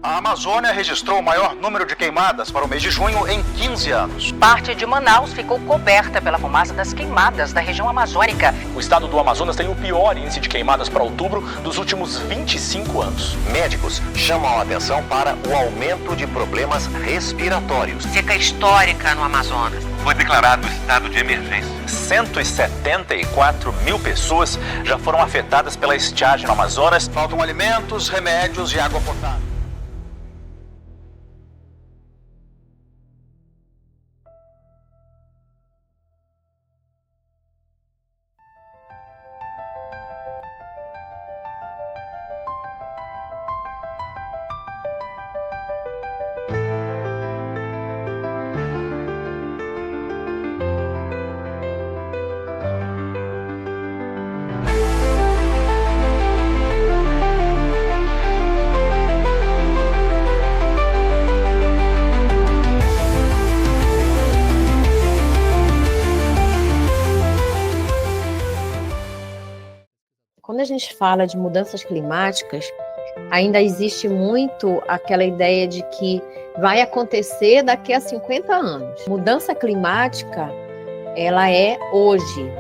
A Amazônia registrou o maior número de queimadas para o mês de junho em 15 anos. Parte de Manaus ficou coberta pela fumaça das queimadas da região amazônica. O estado do Amazonas tem o pior índice de queimadas para outubro dos últimos 25 anos. Médicos chamam a atenção para o aumento de problemas respiratórios. Seca histórica no Amazonas. Foi declarado estado de emergência. 174 mil pessoas já foram afetadas pela estiagem no Amazonas. Faltam alimentos, remédios e água potável. Quando a gente fala de mudanças climáticas, ainda existe muito aquela ideia de que vai acontecer daqui a 50 anos. Mudança climática, ela é hoje,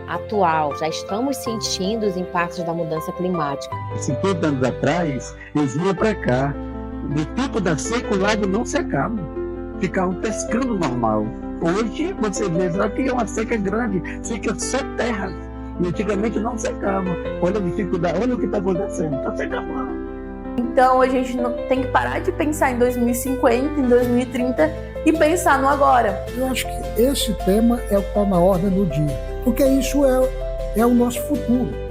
atual. Já estamos sentindo os impactos da mudança climática. 50 anos atrás, eles vinham para cá. No tempo da seca, o lago não secava. Ficavam pescando normal. Hoje, você vê só que é uma seca grande, seca só terra. E antigamente não secava. Olha a dificuldade, olha o que está acontecendo. Está secando. Então a gente não tem que parar de pensar em 2050, em 2030 e pensar no agora. Eu acho que esse tema é o que está na ordem do dia, porque isso é o nosso futuro.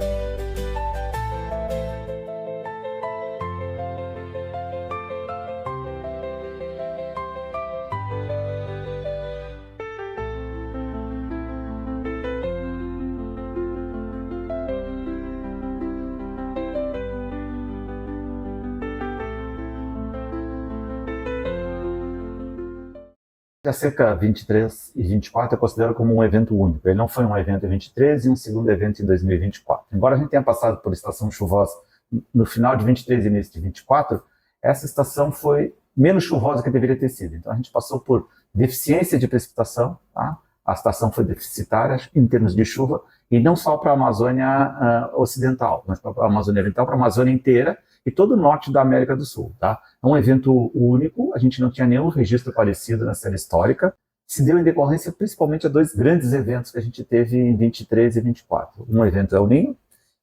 A seca 23 e 24 é considerado como um evento único. Ele não foi um evento em 23 e um segundo evento em 2024. Embora a gente tenha passado por estação chuvosa no final de 23 e início de 24, essa estação foi menos chuvosa que deveria ter sido. Então a gente passou por deficiência de precipitação, tá? A estação foi deficitária em termos de chuva, e não só para a Amazônia Ocidental, mas para a Amazônia Oriental, para a Amazônia inteira e todo o norte da América do Sul. Tá? É um evento único, a gente não tinha nenhum registro parecido na série histórica, se deu em decorrência principalmente a dois grandes eventos que a gente teve em 23 e 24. Um evento El Niño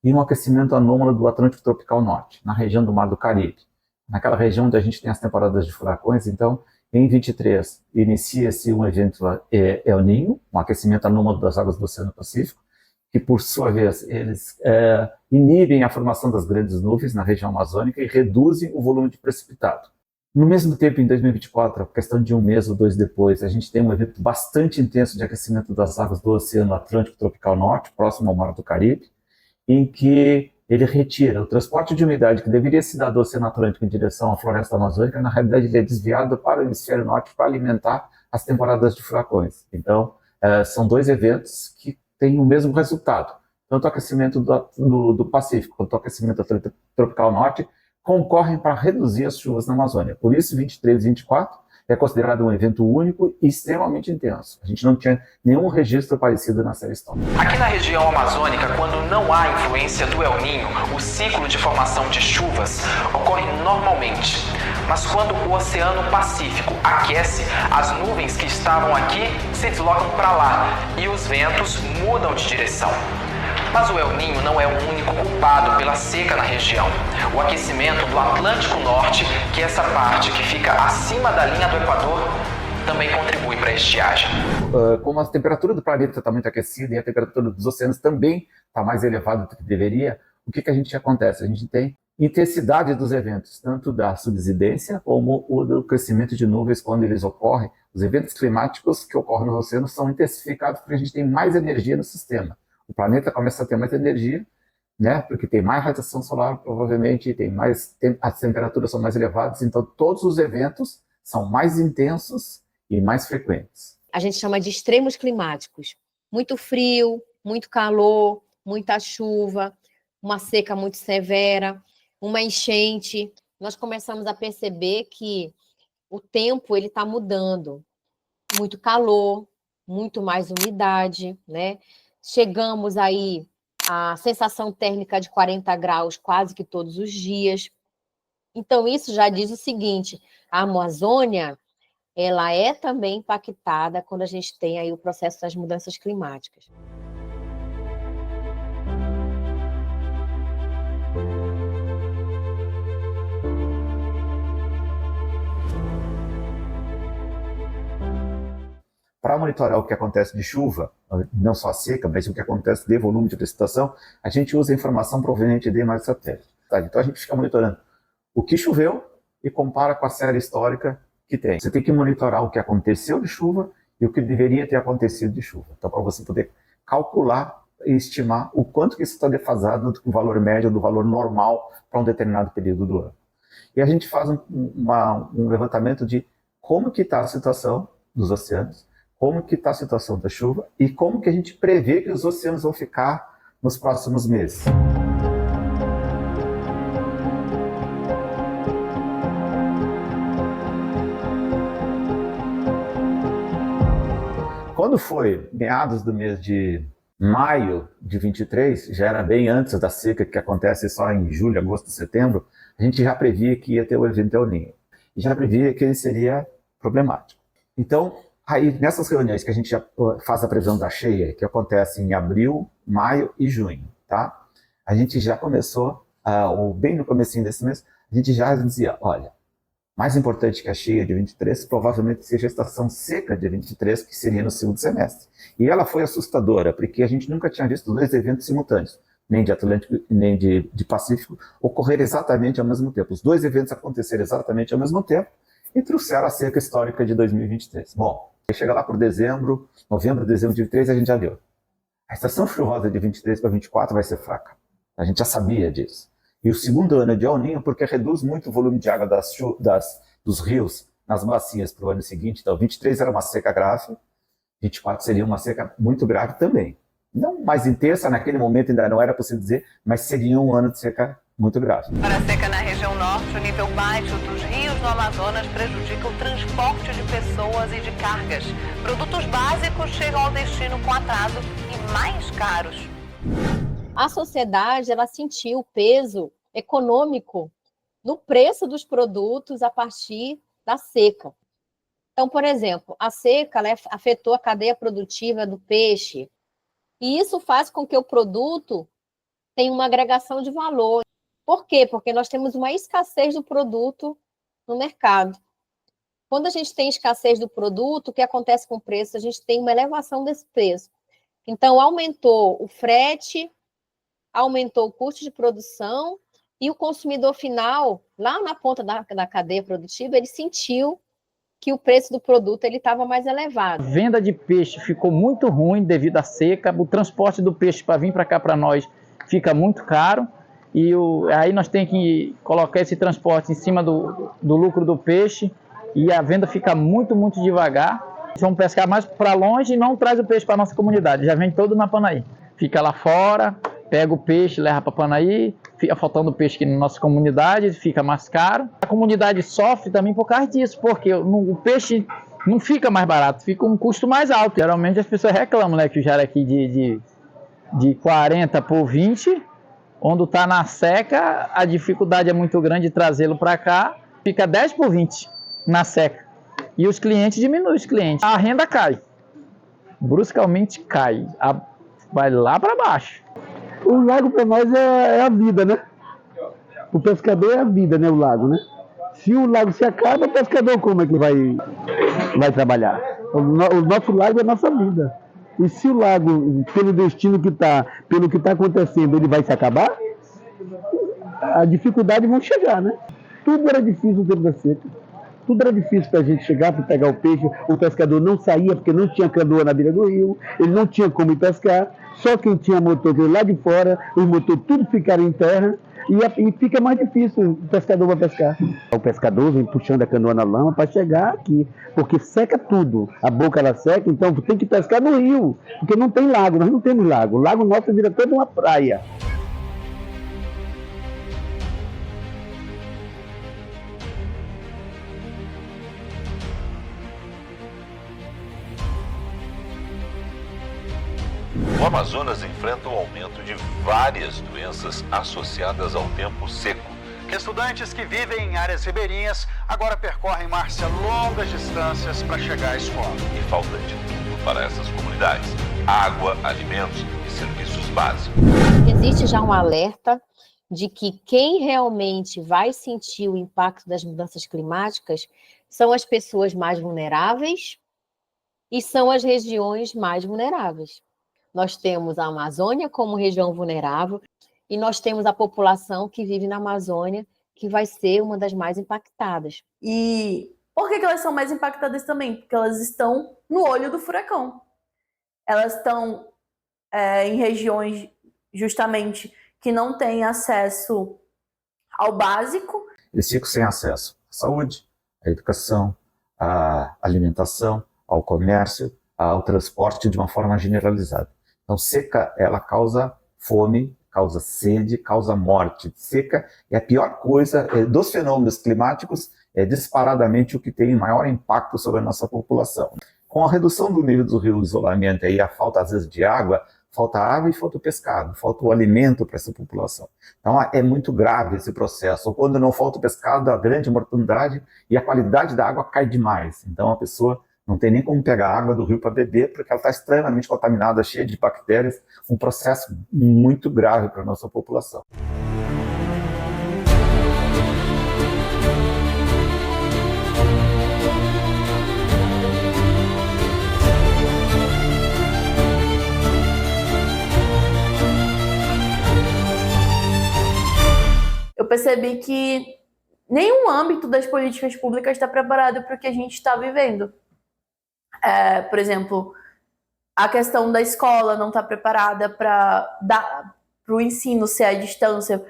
e um aquecimento anômalo do Atlântico Tropical Norte, na região do Mar do Caribe. Naquela região onde a gente tem as temporadas de furacões, então, em 23, inicia-se um evento El Niño, um aquecimento anômalo das águas do Oceano Pacífico, que, por sua vez, eles inibem a formação das grandes nuvens na região amazônica e reduzem o volume de precipitado. No mesmo tempo, em 2024, questão de um mês ou dois depois, a gente tem um evento bastante intenso de aquecimento das águas do Oceano Atlântico Tropical Norte, próximo ao Mar do Caribe, em que ele retira o transporte de umidade que deveria se dar do Oceano Atlântico em direção à floresta amazônica. Na realidade, ele é desviado para o hemisfério norte para alimentar as temporadas de furacões. Então, são dois eventos que têm o mesmo resultado. Tanto o aquecimento do Pacífico quanto o aquecimento do Tropical Norte concorrem para reduzir as chuvas na Amazônia. Por isso, 23 e 24 é considerado um evento único e extremamente intenso. A gente não tinha nenhum registro parecido na série histórica. Aqui na região amazônica, quando não há influência do El Niño, o ciclo de formação de chuvas ocorre normalmente. Mas quando o Oceano Pacífico aquece, as nuvens que estavam aqui se deslocam para lá e os ventos mudam de direção. Mas o El Niño não é o único culpado pela seca na região. O aquecimento do Atlântico Norte, que é essa parte que fica acima da linha do Equador, também contribui para a estiagem. Como a temperatura do planeta está muito aquecida e a temperatura dos oceanos também está mais elevada do que deveria, o que a gente acontece? A gente tem intensidade dos eventos, tanto da subsidência como o do crescimento de nuvens quando eles ocorrem. Os eventos climáticos que ocorrem nos oceanos são intensificados porque a gente tem mais energia no sistema. O planeta começa a ter mais energia, né? Porque tem mais radiação solar, provavelmente, as temperaturas são mais elevadas, então todos os eventos são mais intensos e mais frequentes. A gente chama de extremos climáticos. Muito frio, muito calor, muita chuva, uma seca muito severa, uma enchente. nós começamos a perceber que o tempo ele está mudando. Muito calor, muito mais umidade, né? Chegamos aí à sensação térmica de 40 graus quase que todos os dias. Então, isso já diz o seguinte, a Amazônia, ela é também impactada quando a gente tem aí o processo das mudanças climáticas. Para monitorar o que acontece de chuva, não só a seca, mas o que acontece de volume de precipitação, a gente usa a informação proveniente de imagens satélite. Tá? Então a gente fica monitorando o que choveu e compara com a série histórica que tem. Você tem que monitorar o que aconteceu de chuva e o que deveria ter acontecido de chuva. Então, para você poder calcular e estimar o quanto que isso está defasado do valor médio, do valor normal para um determinado período do ano. E a gente faz um levantamento de como que está a situação dos oceanos, como que está a situação da chuva e como que a gente prevê que os oceanos vão ficar nos próximos meses. Quando foi meados do mês de maio de 23, já era bem antes da seca, que acontece só em julho, agosto, setembro, a gente já previa que ia ter o evento El Niño. E já previa que ele seria problemático. Então, aí nessas reuniões que a gente já faz a previsão da cheia, que acontece em abril, maio e junho, tá? A gente já começou, ou bem no comecinho desse mês, a gente já dizia, olha, mais importante que a cheia de 23, provavelmente seja a estação seca de 23, que seria no segundo semestre. E ela foi assustadora, porque a gente nunca tinha visto dois eventos simultâneos, nem de Atlântico nem de Pacífico, ocorrer exatamente ao mesmo tempo. Os dois eventos aconteceram exatamente ao mesmo tempo e trouxeram a seca histórica de 2023. Bom, chega lá por novembro, dezembro de 23, a gente já viu. A estação chuvosa de 23 para 24 vai ser fraca. A gente já sabia disso. E o segundo ano é de El Niño, porque reduz muito o volume de água dos rios nas bacias para o ano seguinte. Então, 23 era uma seca grave, 24 seria uma seca muito grave também. Não mais intensa, naquele momento ainda não era possível dizer, mas seria um ano de seca muito grave. Para a seca na região norte, o nível baixo dos rios no Amazonas prejudica o transporte de pessoas e de cargas. Produtos básicos chegam ao destino com atraso e mais caros. A sociedade ela sentiu o peso econômico no preço dos produtos a partir da seca. Então, por exemplo, a seca ela afetou a cadeia produtiva do peixe, e isso faz com que o produto tenha uma agregação de valor. Por quê? Porque nós temos uma escassez do produto no mercado. Quando a gente tem escassez do produto, o que acontece com o preço? A gente tem uma elevação desse preço. Então, aumentou o frete, aumentou o custo de produção e o consumidor final, lá na ponta da cadeia produtiva, ele sentiu que o preço do produto estava mais elevado. A venda de peixe ficou muito ruim devido à seca, o transporte do peixe para vir para cá para nós fica muito caro e aí nós temos que colocar esse transporte em cima do lucro do peixe e a venda fica muito, muito devagar. Vamos pescar mais para longe e não traz o peixe para a nossa comunidade, já vem todo na Panaí. Fica lá fora, pega o peixe, leva para Panaí, fica faltando peixe aqui na nossa comunidade, fica mais caro. A comunidade sofre também por causa disso, porque o peixe não fica mais barato, fica um custo mais alto. Geralmente as pessoas reclamam, né, que o jaraqui de 40 por 20, quando está na seca, a dificuldade é muito grande de trazê-lo para cá, fica 10 por 20 na seca. E os clientes diminuem os clientes. A renda cai, bruscamente cai, vai lá para baixo. O lago para nós é a vida, né? O pescador é a vida, né? O lago, né? Se o lago se acaba, o pescador como é que vai trabalhar? O nosso lago é a nossa vida. E se o lago, pelo destino que está, pelo que está acontecendo, ele vai se acabar, a dificuldade vai chegar, né? Tudo era difícil no tempo da seca. Tudo era difícil para a gente chegar para pegar o peixe. O pescador não saía porque não tinha canoa na beira do rio. Ele não tinha como ir pescar. Só quem tinha motor veio lá de fora. Os motores tudo ficaram em terra. E fica mais difícil o pescador vai pescar. O pescador vem puxando a canoa na lama para chegar aqui. Porque seca tudo. A boca ela seca. Então tem que pescar no rio. Porque não tem lago. Nós não temos lago. O lago nosso vira toda uma praia. O Amazonas enfrenta o aumento de várias doenças associadas ao tempo seco. Estudantes que vivem em áreas ribeirinhas agora percorrem, Márcia, longas distâncias para chegar à escola. E falta de tudo para essas comunidades: água, alimentos e serviços básicos. Existe já um alerta de que quem realmente vai sentir o impacto das mudanças climáticas são as pessoas mais vulneráveis e são as regiões mais vulneráveis. Nós temos a Amazônia como região vulnerável e nós temos a população que vive na Amazônia, que vai ser uma das mais impactadas. E por que elas são mais impactadas também? Porque elas estão no olho do furacão. Elas estão em regiões, justamente, que não têm acesso ao básico. Eles ficam sem acesso à saúde, à educação, à alimentação, ao comércio, ao transporte de uma forma generalizada. Então, seca, ela causa fome, causa sede, causa morte. Seca é a pior coisa dos fenômenos climáticos, é disparadamente o que tem maior impacto sobre a nossa população. Com a redução do nível do rio, o isolamento e a falta, às vezes, de água, falta água e falta o pescado, falta o alimento para essa população. Então é muito grave esse processo. Quando não falta o pescado, a grande mortandade e a qualidade da água cai demais. Então a pessoa não tem nem como pegar a água do rio para beber, porque ela está extremamente contaminada, cheia de bactérias, um processo muito grave para a nossa população. Eu percebi que nenhum âmbito das políticas públicas está preparado para o que a gente está vivendo. Por exemplo, a questão da escola não está preparada para o ensino ser à distância.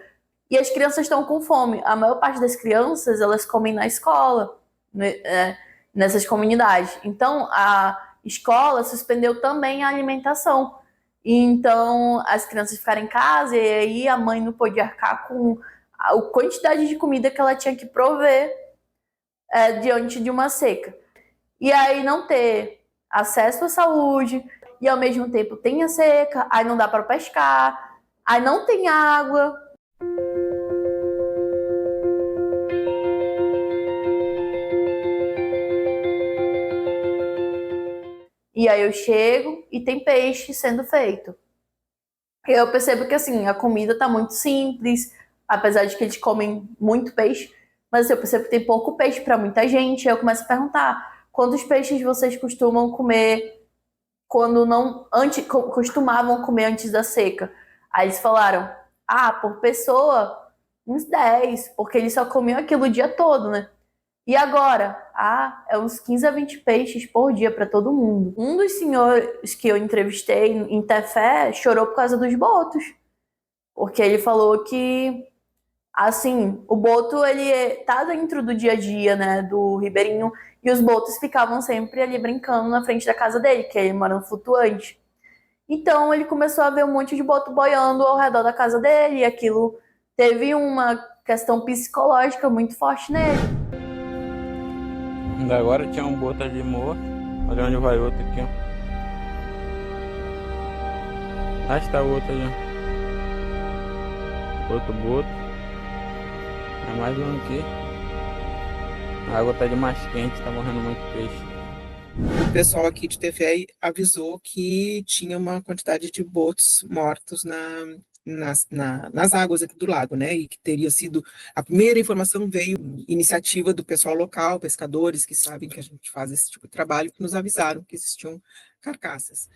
E as crianças estão com fome. A maior parte das crianças, elas comem na escola, nessas comunidades. Então, a escola suspendeu também a alimentação. Então, as crianças ficaram em casa e aí a mãe não podia arcar com a quantidade de comida que ela tinha que prover diante de uma seca. E aí não ter acesso à saúde, e ao mesmo tempo tem a seca, aí não dá para pescar, aí não tem água. E aí eu chego e tem peixe sendo feito. Eu percebo que assim, a comida tá muito simples, apesar de que eles comem muito peixe, mas assim, eu percebo que tem pouco peixe para muita gente. Aí eu começo a perguntar: quantos peixes vocês costumam comer costumavam comer antes da seca? Aí eles falaram: por pessoa, uns 10, porque eles só comiam aquilo o dia todo, né? E agora? É uns 15 a 20 peixes por dia para todo mundo. Um dos senhores que eu entrevistei em Tefé chorou por causa dos botos, porque ele falou que, assim, o boto, ele tá dentro do dia a dia, né, do ribeirinho, e os botos ficavam sempre ali brincando na frente da casa dele, que ele mora no flutuante. Então ele começou a ver um monte de boto boiando ao redor da casa dele, e aquilo teve uma questão psicológica muito forte nele. Agora tinha um boto ali morto. Olha onde vai outro aqui, ó. Lá está o outro ali, ó. Outro boto. É mais um aqui. A água tá demais quente, tá morrendo muito peixe. O pessoal aqui de Tefé avisou que tinha uma quantidade de botos mortos nas águas aqui do lago, né? E que teria sido... A primeira informação veio iniciativa do pessoal local, pescadores que sabem que a gente faz esse tipo de trabalho, que nos avisaram que existiam carcaças.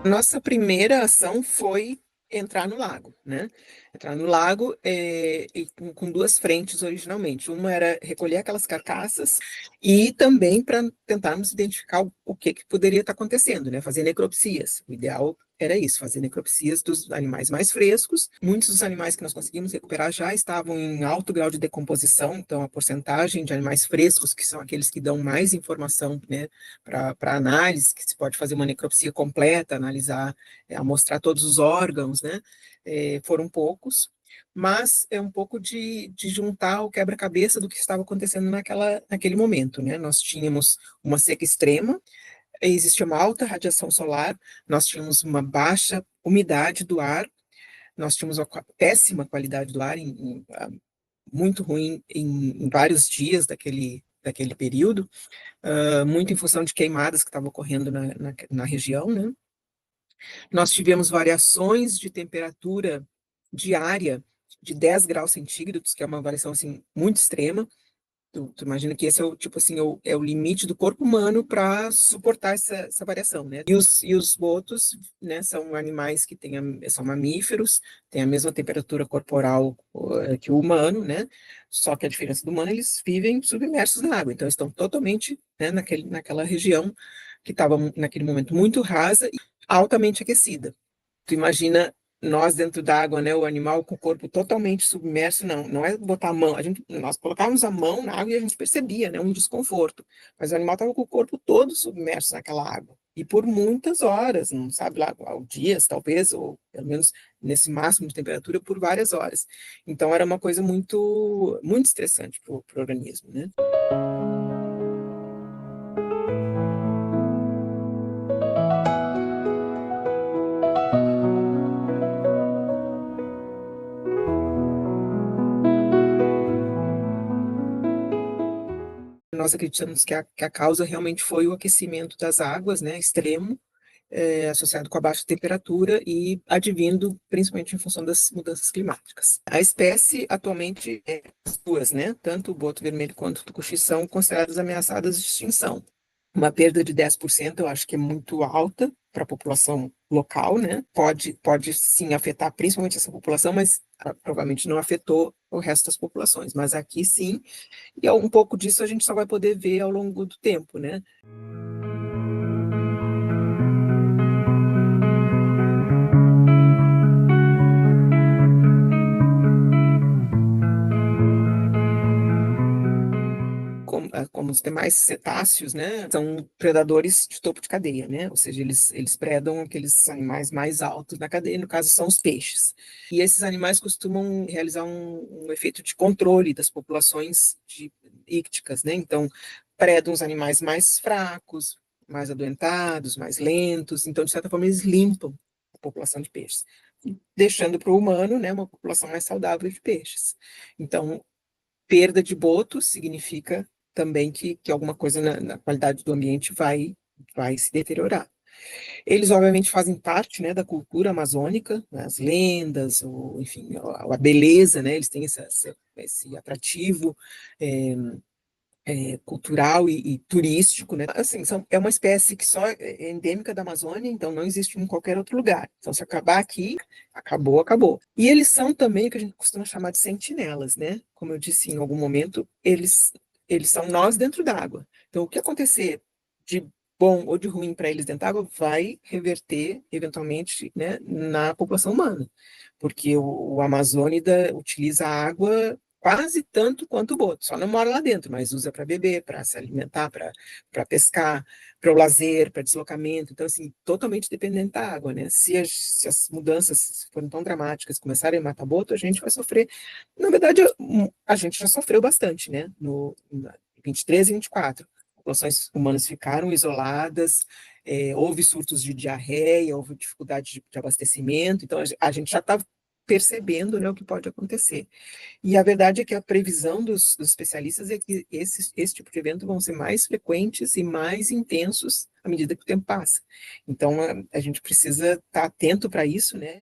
Nossa primeira ação foi entrar no lago, né? entrar no lago e com duas frentes originalmente. Uma era recolher aquelas carcaças e também para tentarmos identificar o que poderia estar acontecendo, né? Fazer necropsias. O ideal era isso, fazer necropsias dos animais mais frescos. Muitos dos animais que nós conseguimos recuperar já estavam em alto grau de decomposição, então a porcentagem de animais frescos, que são aqueles que dão mais informação, né, para análise, que se pode fazer uma necropsia completa, analisar, amostrar todos os órgãos, né, foram poucos, mas é um pouco de juntar o quebra-cabeça do que estava acontecendo naquele momento, né? Nós tínhamos uma seca extrema, existia uma alta radiação solar, nós tínhamos uma baixa umidade do ar, nós tínhamos uma péssima qualidade do ar, muito ruim em vários dias daquele período, muito em função de queimadas que estavam ocorrendo na região, né? Nós tivemos variações de temperatura diária de 10 graus centígrados, que é uma variação assim, muito extrema. Tu imagina que esse é o limite do corpo humano para suportar essa variação, né? E os botos, né, são animais que são mamíferos, têm a mesma temperatura corporal que o humano, né? Só que a diferença do humano, eles vivem submersos na água, então estão totalmente, né, naquela região que estava naquele momento muito rasa e altamente aquecida. Tu imagina nós dentro d'água, né, o animal com o corpo totalmente submerso, não é botar a mão, nós colocávamos a mão na água e a gente percebia, né, um desconforto, mas o animal estava com o corpo todo submerso naquela água, e por muitas horas, não sabe lá, dias talvez, ou pelo menos nesse máximo de temperatura, por várias horas. Então era uma coisa muito, muito estressante para o organismo, né. Nós acreditamos que a causa realmente foi o aquecimento das águas, né, extremo, associado com a baixa temperatura e advindo principalmente em função das mudanças climáticas. A espécie atualmente as duas, né, tanto o boto vermelho quanto o tucuxi são consideradas ameaçadas de extinção. Uma perda de 10% eu acho que é muito alta para a população local, né? Pode sim afetar principalmente essa população, mas provavelmente não afetou o resto das populações. Mas aqui sim, e um pouco disso a gente só vai poder ver ao longo do tempo, né? Como os demais cetáceos, né, são predadores de topo de cadeia, né, ou seja, eles predam aqueles animais mais altos na cadeia, no caso são os peixes. E esses animais costumam realizar um efeito de controle das populações ícticas, né, então predam os animais mais fracos, mais adoentados, mais lentos, então de certa forma eles limpam a população de peixes, deixando para o humano, né, uma população mais saudável de peixes. Então, perda de botos significa também que alguma coisa na qualidade do ambiente vai se deteriorar. Eles, obviamente, fazem parte, né, da cultura amazônica, né, as lendas, enfim, a beleza, né, eles têm esse atrativo cultural e turístico, né? Assim, é uma espécie que só é endêmica da Amazônia, então não existe em qualquer outro lugar. Então, se acabar aqui, acabou. E eles são também o que a gente costuma chamar de sentinelas, né? Como eu disse em algum momento, eles são nós dentro d'água. Então, o que acontecer de bom ou de ruim para eles dentro d'água vai reverter, eventualmente, né, na população humana. Porque o amazônida utiliza a água quase tanto quanto o boto, só não mora lá dentro, mas usa para beber, para se alimentar, para pescar, para o lazer, para deslocamento. Então, assim, totalmente dependente da água, né? Se as mudanças forem tão dramáticas, começarem a matar boto, a gente vai sofrer. Na verdade, a gente já sofreu bastante, né? No 23 e 24. Populações humanas ficaram isoladas, houve surtos de diarreia, houve dificuldade de abastecimento, então a gente já está percebendo, né, o que pode acontecer. E a verdade é que a previsão dos especialistas é que esse tipo de evento vão ser mais frequentes e mais intensos à medida que o tempo passa. Então, a gente precisa estar atento para isso, né?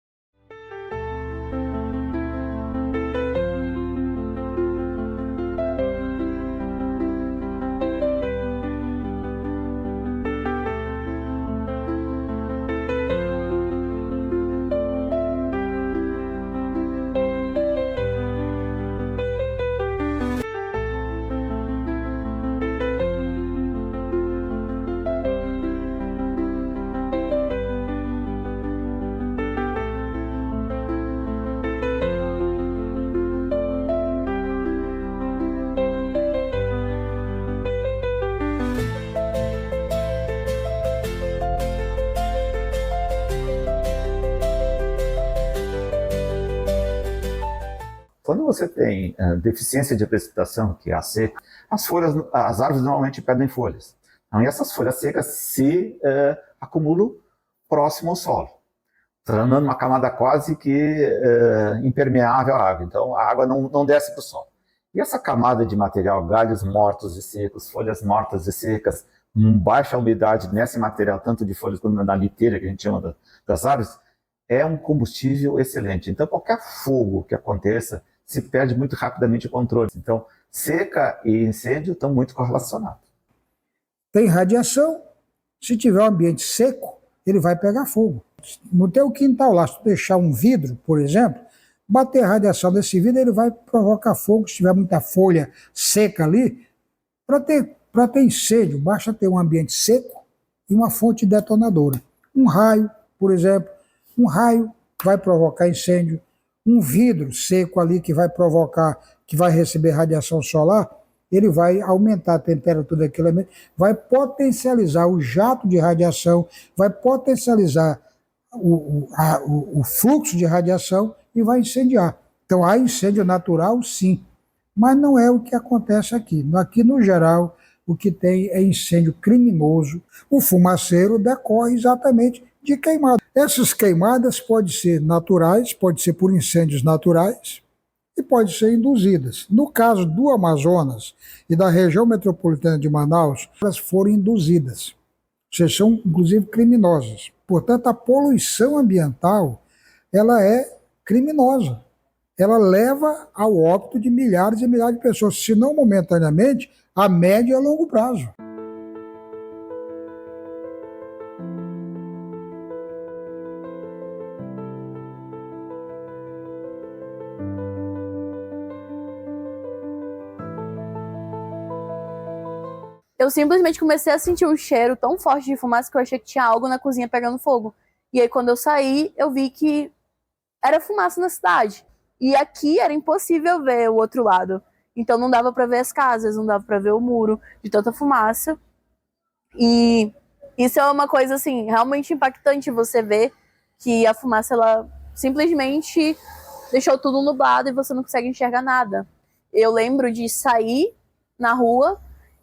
Quando você tem deficiência de precipitação, que é a seca, as árvores normalmente perdem folhas. Então, e essas folhas secas se acumulam próximo ao solo, tornando uma camada quase que impermeável à água. Então, a água não desce para o solo. E essa camada de material, galhos mortos e secos, folhas mortas e secas, baixa umidade nesse material, tanto de folhas quanto na liteira, que a gente chama das árvores, é um combustível excelente. Então, qualquer fogo que aconteça, se perde muito rapidamente o controle. Então, seca e incêndio estão muito correlacionados. Tem radiação, se tiver um ambiente seco, ele vai pegar fogo. No teu quintal lá, se tu deixar um vidro, por exemplo, bater a radiação desse vidro, ele vai provocar fogo. Se tiver muita folha seca ali, para ter incêndio, basta ter um ambiente seco e uma fonte detonadora. Um raio, por exemplo, um raio vai provocar incêndio. Um vidro seco ali que vai provocar, que vai receber radiação solar, ele vai aumentar a temperatura daquele ambiente, vai potencializar o jato de radiação, vai potencializar o fluxo de radiação e vai incendiar. Então há incêndio natural, sim, mas não é o que acontece aqui. Aqui, no geral, o que tem é incêndio criminoso. O fumaceiro decorre exatamente de queimadas. Essas queimadas podem ser naturais, pode ser por incêndios naturais e podem ser induzidas. No caso do Amazonas e da região metropolitana de Manaus, elas foram induzidas. Vocês são, inclusive, criminosas. Portanto, a poluição ambiental, ela é criminosa. Ela leva ao óbito de milhares e milhares de pessoas, se não momentaneamente, a médio e a longo prazo. Eu simplesmente comecei a sentir um cheiro tão forte de fumaça que eu achei que tinha algo na cozinha pegando fogo. E aí, quando eu saí, eu vi que era fumaça na cidade. E aqui era impossível ver o outro lado. Então não dava para ver as casas, não dava para ver o muro, de tanta fumaça. E isso é uma coisa, assim, realmente impactante, você ver que a fumaça, ela simplesmente deixou tudo nublado e você não consegue enxergar nada. Eu lembro de sair na rua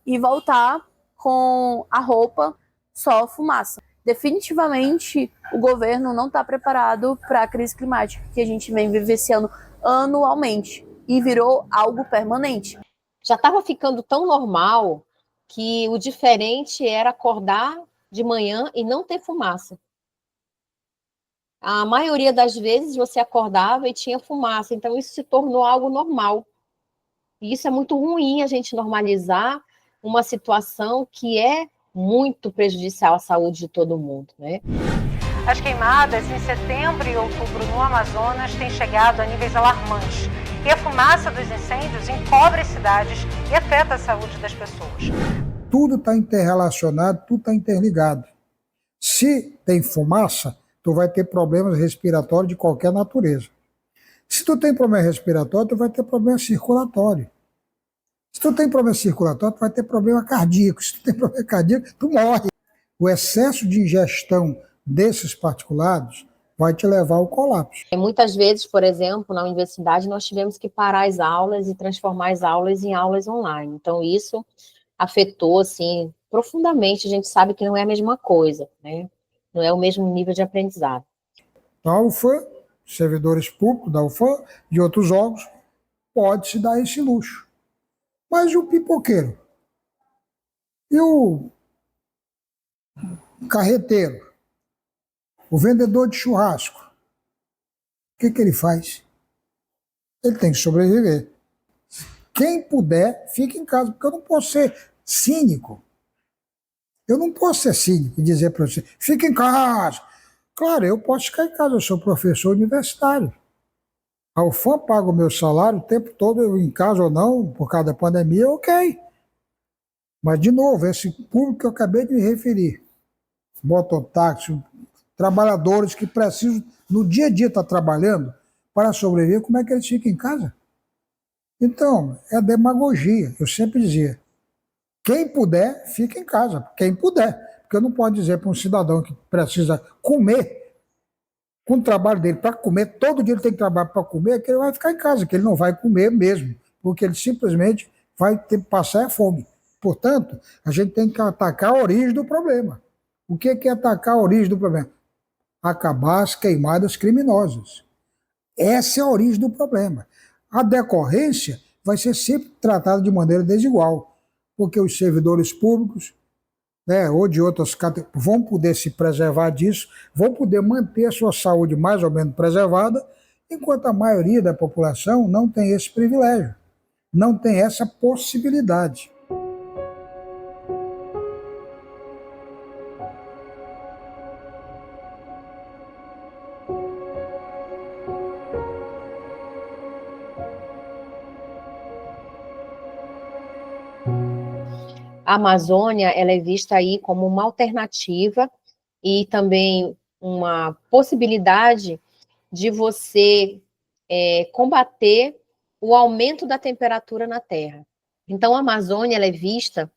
e voltar com a roupa só fumaça. Definitivamente, o governo não está preparado para a crise climática que a gente vem vivenciando anualmente e virou algo permanente. Já estava ficando tão normal que o diferente era acordar de manhã e não ter fumaça. A maioria das vezes você acordava e tinha fumaça, então isso se tornou algo normal. E isso é muito ruim, a gente normalizar uma situação que é muito prejudicial à saúde de todo mundo, né? As queimadas em setembro e outubro no Amazonas têm chegado a níveis alarmantes. E a fumaça dos incêndios encobre as cidades e afeta a saúde das pessoas. Tudo está interrelacionado, tudo está interligado. Se tem fumaça, tu vai ter problemas respiratórios de qualquer natureza. Se tu tem problema respiratório, tu vai ter problema circulatório. Se tu tem problema circulatório, tu vai ter problema cardíaco. Se tu tem problema cardíaco, tu morre. O excesso de ingestão desses particulados vai te levar ao colapso. Muitas vezes, por exemplo, na universidade, nós tivemos que parar as aulas e transformar as aulas em aulas online. Então, isso afetou, assim, profundamente. A gente sabe que não é a mesma coisa, né? Não é o mesmo nível de aprendizado. A UFAM, servidores públicos da UFAM, de outros órgãos, pode se dar esse luxo. Mas e o pipoqueiro? E o carreteiro? O vendedor de churrasco? O que ele faz? Ele tem que sobreviver. Quem puder, fique em casa, porque eu não posso ser cínico. Eu não posso ser cínico e dizer para você, fique em casa. Claro, eu posso ficar em casa, eu sou professor universitário. A UFAM paga o meu salário o tempo todo, eu em casa ou não, por causa da pandemia, ok. Mas, de novo, esse público que eu acabei de me referir, mototáxi, trabalhadores que precisam, no dia a dia, estar trabalhando para sobreviver, como é que eles ficam em casa? Então, é demagogia. Eu sempre dizia, quem puder, fica em casa. Quem puder. Porque eu não posso dizer para um cidadão que precisa comer com o trabalho dele para comer, todo dia ele tem que trabalhar para comer, que ele vai ficar em casa, que ele não vai comer mesmo, porque ele simplesmente vai ter que passar fome. Portanto, a gente tem que atacar a origem do problema. O que é atacar a origem do problema? Acabar as queimadas criminosas. Essa é a origem do problema. A decorrência vai ser sempre tratada de maneira desigual, porque os servidores públicos, né, ou de outras categorias, vão poder se preservar disso, vão poder manter a sua saúde mais ou menos preservada, enquanto a maioria da população não tem esse privilégio, não tem essa possibilidade. A Amazônia, ela é vista aí como uma alternativa e também uma possibilidade de você combater o aumento da temperatura na Terra. Então, a Amazônia ela é vista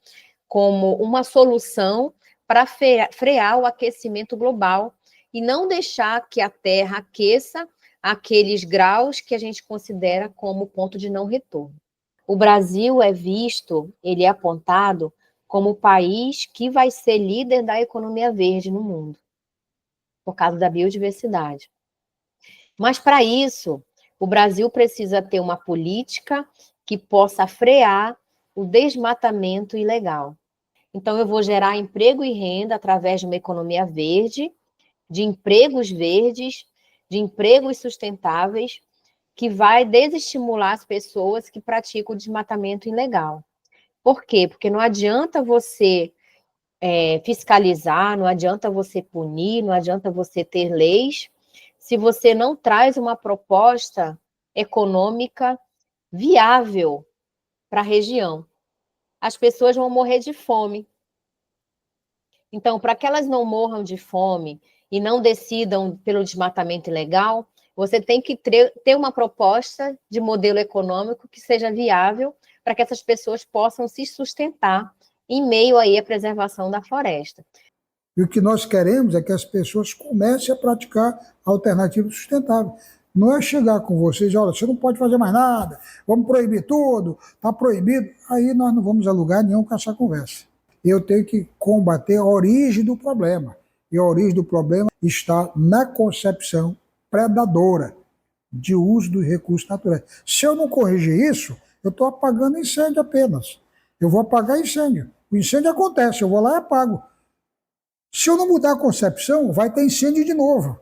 como uma solução para frear o aquecimento global e não deixar que a Terra aqueça aqueles graus que a gente considera como ponto de não retorno. O Brasil é visto, ele é apontado como o país que vai ser líder da economia verde no mundo, por causa da biodiversidade. Mas, para isso, o Brasil precisa ter uma política que possa frear o desmatamento ilegal. Então, eu vou gerar emprego e renda através de uma economia verde, de empregos verdes, de empregos sustentáveis, que vai desestimular as pessoas que praticam o desmatamento ilegal. Por quê? Porque não adianta você fiscalizar, não adianta você punir, não adianta você ter leis, se você não traz uma proposta econômica viável para a região. As pessoas vão morrer de fome. Então, para que elas não morram de fome e não decidam pelo desmatamento ilegal, você tem que ter uma proposta de modelo econômico que seja viável para que essas pessoas possam se sustentar em meio aí à preservação da floresta. E o que nós queremos é que as pessoas comecem a praticar alternativas sustentáveis. Não é chegar com vocês, olha, você não pode fazer mais nada, vamos proibir tudo, está proibido. Aí nós não vamos a lugar nenhum com essa conversa. Eu tenho que combater a origem do problema. E a origem do problema está na concepção predadora de uso dos recursos naturais. Se eu não corrigir isso, eu estou apagando incêndio apenas. Eu vou apagar incêndio. O incêndio acontece, eu vou lá e apago. Se eu não mudar a concepção, vai ter incêndio de novo,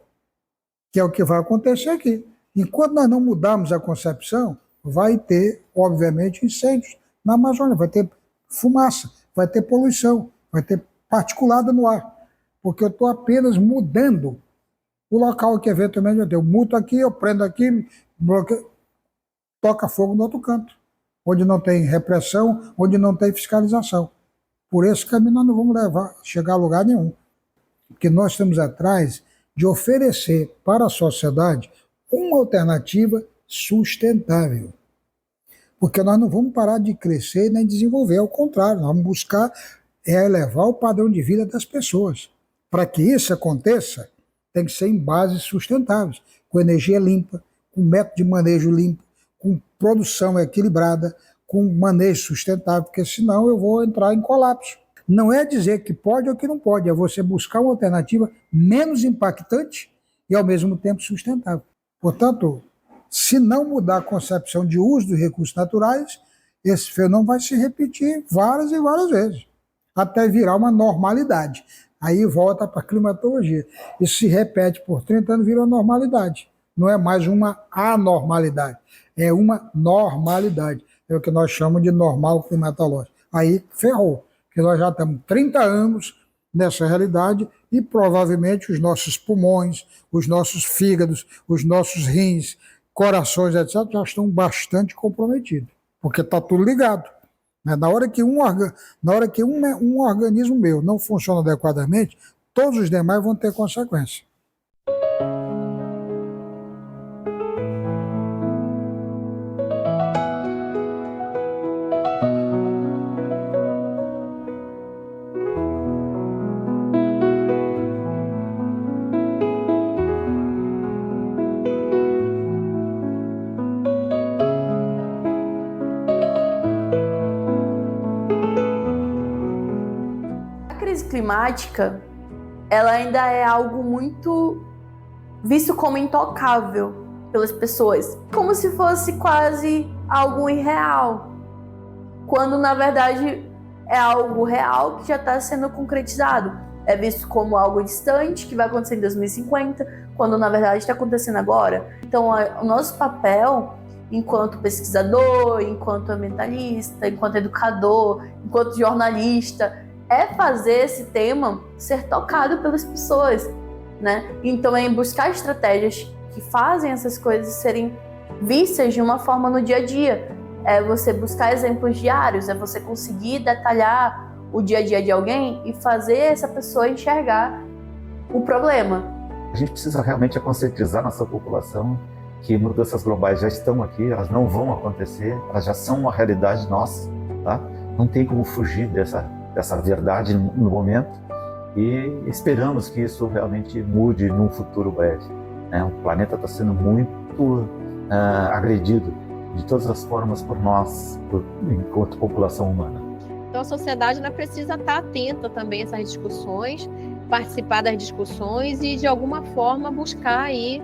que é o que vai acontecer aqui. Enquanto nós não mudarmos a concepção, vai ter, obviamente, incêndios na Amazônia, vai ter fumaça, vai ter poluição, vai ter particulada no ar, porque eu estou apenas mudando o local que eventualmente eu tenho. Eu muto aqui, eu prendo aqui, bloqueio, toca fogo no outro canto, onde não tem repressão, onde não tem fiscalização. Por esse caminho nós não vamos chegar a lugar nenhum. Porque nós estamos atrás de oferecer para a sociedade uma alternativa sustentável. Porque nós não vamos parar de crescer nem desenvolver, ao contrário, nós vamos buscar elevar o padrão de vida das pessoas. Para que isso aconteça, tem que ser em bases sustentáveis, com energia limpa, com método de manejo limpo, com produção equilibrada, com manejo sustentável, porque senão eu vou entrar em colapso. Não é dizer que pode ou que não pode, é você buscar uma alternativa menos impactante e ao mesmo tempo sustentável. Portanto, se não mudar a concepção de uso dos recursos naturais, esse fenômeno vai se repetir várias e várias vezes, até virar uma normalidade. Aí volta para a climatologia. Isso se repete por 30 anos, vira uma normalidade. Não é mais uma anormalidade, é uma normalidade. É o que nós chamamos de normal climatológico. Aí ferrou, porque nós já estamos 30 anos nessa realidade e provavelmente os nossos pulmões, os nossos fígados, os nossos rins, corações, etc., já estão bastante comprometidos, porque está tudo ligado. Na hora que um organismo meu não funciona adequadamente, todos os demais vão ter consequência. climática, ela ainda é algo muito visto como intocável pelas pessoas, como se fosse quase algo irreal, quando na verdade é algo real que já está sendo concretizado. É visto como algo distante, que vai acontecer em 2050, quando na verdade está acontecendo agora. Então, o nosso papel, enquanto pesquisador, enquanto ambientalista, enquanto educador, enquanto jornalista, é fazer esse tema ser tocado pelas pessoas, né? Então, é buscar estratégias que fazem essas coisas serem vistas de uma forma no dia a dia. É você buscar exemplos diários, é você conseguir detalhar o dia a dia de alguém e fazer essa pessoa enxergar o problema. A gente precisa realmente conscientizar nossa população que mudanças globais já estão aqui, elas não vão acontecer, elas já são uma realidade nossa, tá? Não tem como fugir dessa verdade no momento e esperamos que isso realmente mude num futuro breve, né? O planeta está sendo muito agredido de todas as formas por nós, enquanto população humana. Então a sociedade precisa estar atenta também a essas discussões, participar das discussões e de alguma forma buscar aí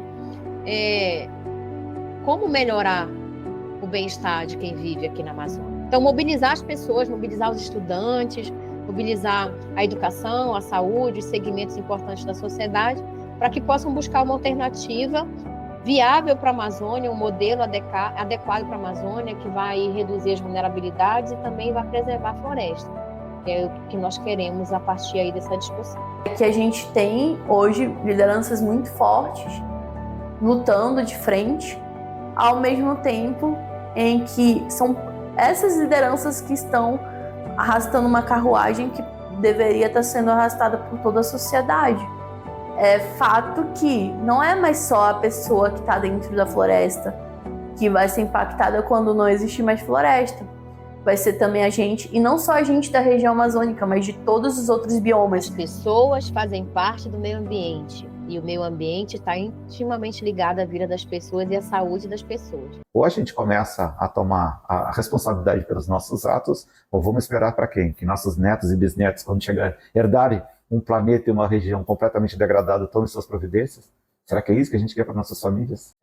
como melhorar o bem-estar de quem vive aqui na Amazônia. Então mobilizar as pessoas, mobilizar os estudantes, mobilizar a educação, a saúde, os segmentos importantes da sociedade, para que possam buscar uma alternativa viável para a Amazônia, um modelo adequado para a Amazônia, que vai reduzir as vulnerabilidades e também vai preservar a floresta, que é o que nós queremos a partir aí dessa discussão. Que a gente tem hoje lideranças muito fortes, lutando de frente, ao mesmo tempo em que são essas lideranças que estão arrastando uma carruagem que deveria estar sendo arrastada por toda a sociedade. É fato que não é mais só a pessoa que está dentro da floresta que vai ser impactada quando não existe mais floresta. Vai ser também a gente, e não só a gente da região amazônica, mas de todos os outros biomas. As pessoas fazem parte do meio ambiente, e o meio ambiente está intimamente ligado à vida das pessoas e à saúde das pessoas. Ou a gente começa a tomar a responsabilidade pelos nossos atos, ou vamos esperar para quem? Que nossos netos e bisnetos, quando chegar, herdarem um planeta e uma região completamente degradada, tomem suas providências? Será que é isso que a gente quer para nossas famílias?